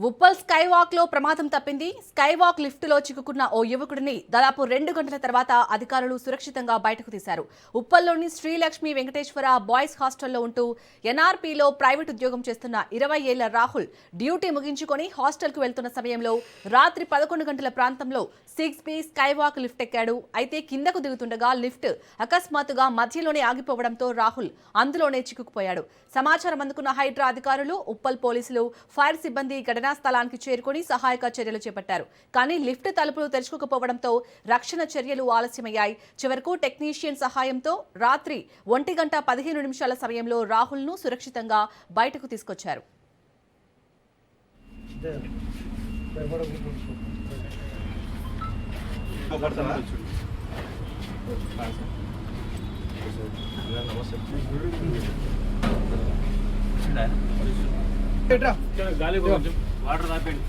Uppal sky walk లో ప్రమాదం తప్పింది. స్కై వాక్ లిఫ్ట్ లో చిక్కుకున్న ఓ యువకుడిని దాదాపు 2 గంటల తర్వాత అధికారులు సురక్షితంగా బయటకు తీశారు. ఉప్పల్లోని శ్రీలక్ష్మి వెంకటేశ్వర బాయ్స్ హాస్టల్లో ఉంటూ ఎన్ఆర్పీలో ప్రైవేట్ ఉద్యోగం చేస్తున్న 20 ఏళ్ల రాహుల్ డ్యూటీ ముగించుకొని హాస్టల్ కు వెళ్తున్న సమయంలో రాత్రి 11 గంటల ప్రాంతంలో 6B స్కై వాక్ లిఫ్ట్ ఎక్కాడు. అయితే కిందకు దిగుతుండగా లిఫ్ట్ అకస్మాత్తుగా మధ్యలోనే ఆగిపోవడంతో రాహుల్ అందులోనే చిక్కుకుపోయాడు. సమాచారం అందుకున్న హైడ్రా అధికారులు, ఉప్పల్ పోలీసులు, ఫైర్ సిబ్బంది ఘటనా స్థలానికి చేరుకుని సహాయక చర్యలు చేపట్టారు. కానీ లిఫ్ట్ తలుపులు తెరుచుకోకపోవడంతో రక్షణ చర్యలు ఆలస్యమయ్యాయి. చివరకు టెక్నీషియన్ సహాయంతో రాత్రి 1:15 సమయంలో రాహుల్ ను సురక్షితంగా బయటకు తీసుకొచ్చారు. వాటర్ తాపండి.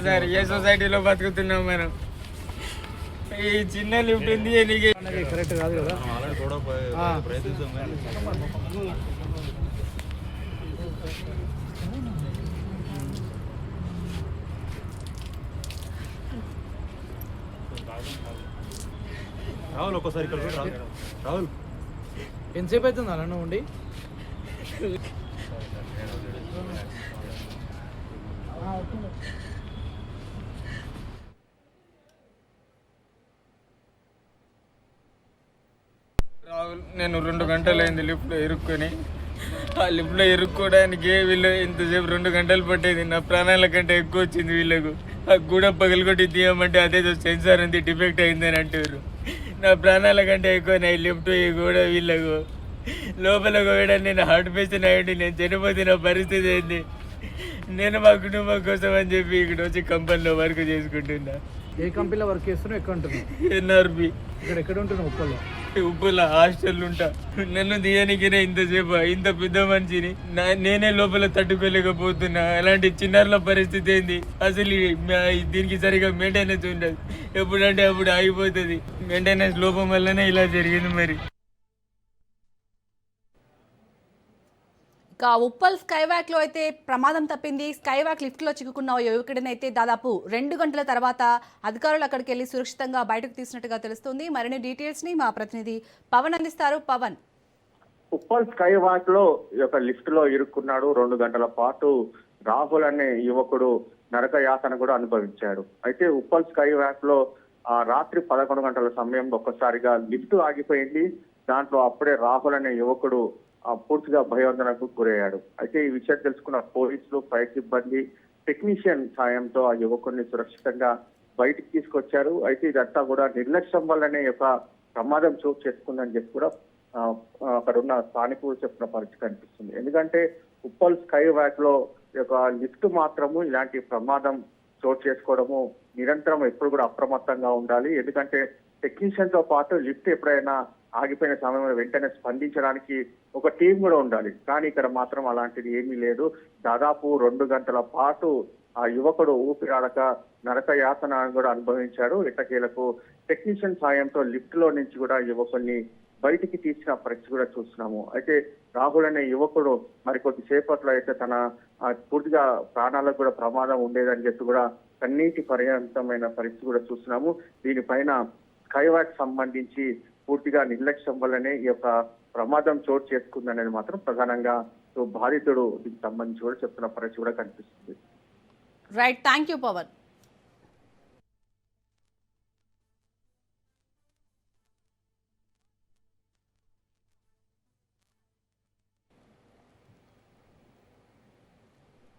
సార్ ఏ సొసైటీలో బతుకుతున్నాం మనం? ఈ చిన్న లిఫ్ట్ ఉంది కరెక్ట్ కాదు కదా. రాహుల్ ఒక్కసారి ఇక్కడ రాహుల్ ఎంతసేపు అవుతుంది అలా ఉండి? రాహుల్, నేను 2 గంటలైంది లిఫ్ట్లో ఇరుక్కొని. ఆ లిఫ్ట్లో ఇరుక్కోవడానికి వీళ్ళు ఇంతసేపు 2 గంటలు పట్టేది. నా ప్రాణాల కంటే ఎక్కువ వచ్చింది వీళ్ళకు. ఆ గూడ పగలగొట్టి తీయమంటే అదేదో సెన్సార్ ఉంది డిఫెక్ట్ అయిందని అంటారు. నా ప్రాణాల కంటే ఎక్కువ నా లిఫ్ట్ ఈ గూడ వీళ్ళకు. లోపల కూడా నేను హార్ట్ పేషెంట్ అయ్యండి, నేను చనిపోతున్న పరిస్థితి ఏంది? నేను మా కుటుంబం కోసం అని చెప్పి ఇక్కడ వచ్చి కంపెనీలో వర్క్ చేసుకుంటున్నా. ఏ కంపెనీలో వర్క్ చేస్తున్నావు? ఎక్కడ ఉంటున్నావు? ఎన్ఆర్పి. ఇక్కడ ఎక్కడ ఉంటున్నావు? ఉప్పల్లో. ఉప్పుల హాస్టల్ ఉంటా. నన్ను తీయనికినే ఇంతసేపు ఇంత పెద్ద మనిషిని నేనే లోపల తట్టుకోలేకపోతున్నా. అలాంటి చిన్నారుల పరిస్థితి ఏంది? అసలు దీనికి సరిగా మెయింటెనెన్స్ ఉండదు. ఎప్పుడంటే అప్పుడు ఆగిపోతుంది. మెయింటెనెన్స్ లోపం వల్లనే ఇలా జరిగింది. మరి ఇక ఉప్పల్ స్కైవాక్ లో అయితే ప్రమాదం తప్పింది. స్కైవాక్ లిఫ్ట్ లో చిక్కుకున్న ఓ యువకుడిని అయితే దాదాపు 2 గంటల తర్వాత అధికారులు అక్కడికి వెళ్లి సురక్షితంగా బయటకు తీసినట్టుగా తెలుస్తుంది. మరిన్ని డీటెయిల్స్ ని మా ప్రతినిధి పవన్ అందిస్తారు. పవన్, ఉప్పల్ స్కై వాక్ లో లిఫ్ట్ లో ఇరుక్కున్నాడు. 2 గంటల పాటు రాహుల్ అనే యువకుడు నరక యాతన కూడా అనుభవించాడు. అయితే ఉప్పల్ స్కై వాక్ లో రాత్రి 11 గంటల సమయంలో ఒక్కసారిగా లిఫ్ట్ ఆగిపోయింది. దాంట్లో అప్పుడే రాహుల్ అనే యువకుడు పూర్తిగా భయోందనకు గురయ్యాడు. అయితే ఈ విషయం తెలుసుకున్న పోలీసులు, ఫైర్ సిబ్బంది, టెక్నీషియన్ సాయంతో ఆ యువకుడిని సురక్షితంగా బయటికి తీసుకొచ్చారు. అయితే ఇదంతా కూడా నిర్లక్ష్యం వల్లనే ప్రమాదం చోటు చేసుకుందని చెప్పి కూడా అక్కడ ఉన్న స్థానికులు చెప్పిన పరిస్థితి కనిపిస్తుంది. ఎందుకంటే ఉప్పల్ స్కై వాక్ లో లిఫ్ట్ మాత్రము ఇలాంటి ప్రమాదం చోటు చేసుకోవడము నిరంతరం ఎప్పుడు కూడా అప్రమత్తంగా ఉండాలి. ఎందుకంటే టెక్నీషియన్ తో పాటు లిఫ్ట్ ఎప్పుడైనా ఆగిపోయిన సమయంలో వెంటనే స్పందించడానికి ఒక టీం కూడా ఉండాలి. కానీ ఇక్కడ మాత్రం అలాంటిది ఏమీ లేదు. దాదాపు 2 గంటల పాటు ఆ యువకుడు ఊపిరాడక నరక యాతన కూడా అనుభవించాడు. ఎట్టకేలకు టెక్నీషియన్ సాయంతో లిఫ్ట్ లో నుంచి కూడా యువకుడిని బయటికి తీసిన పరిస్థితి కూడా చూస్తున్నాము. అయితే రాహుల్ అనే యువకుడు మరికొద్ది సేపట్లో అయితే తన పూర్తిగా ప్రాణాలకు కూడా ప్రమాదం ఉండేదని చెప్పి కూడా కన్నీటి పర్యంతమైన పరిస్థితి కూడా చూస్తున్నాము. దీనిపైన స్కైవాక్ సంబంధించి పూర్తిగా నిర్లక్ష్యం వల్లనే ఈ ప్రమాదం చోటు చేసుకుందనేది మాత్రం ప్రధానంగా బాధితుడు దీనికి సంబంధించి కూడా చెప్తున్న పరిస్థితి కూడా కనిపిస్తుంది. Right, thank you Pawan.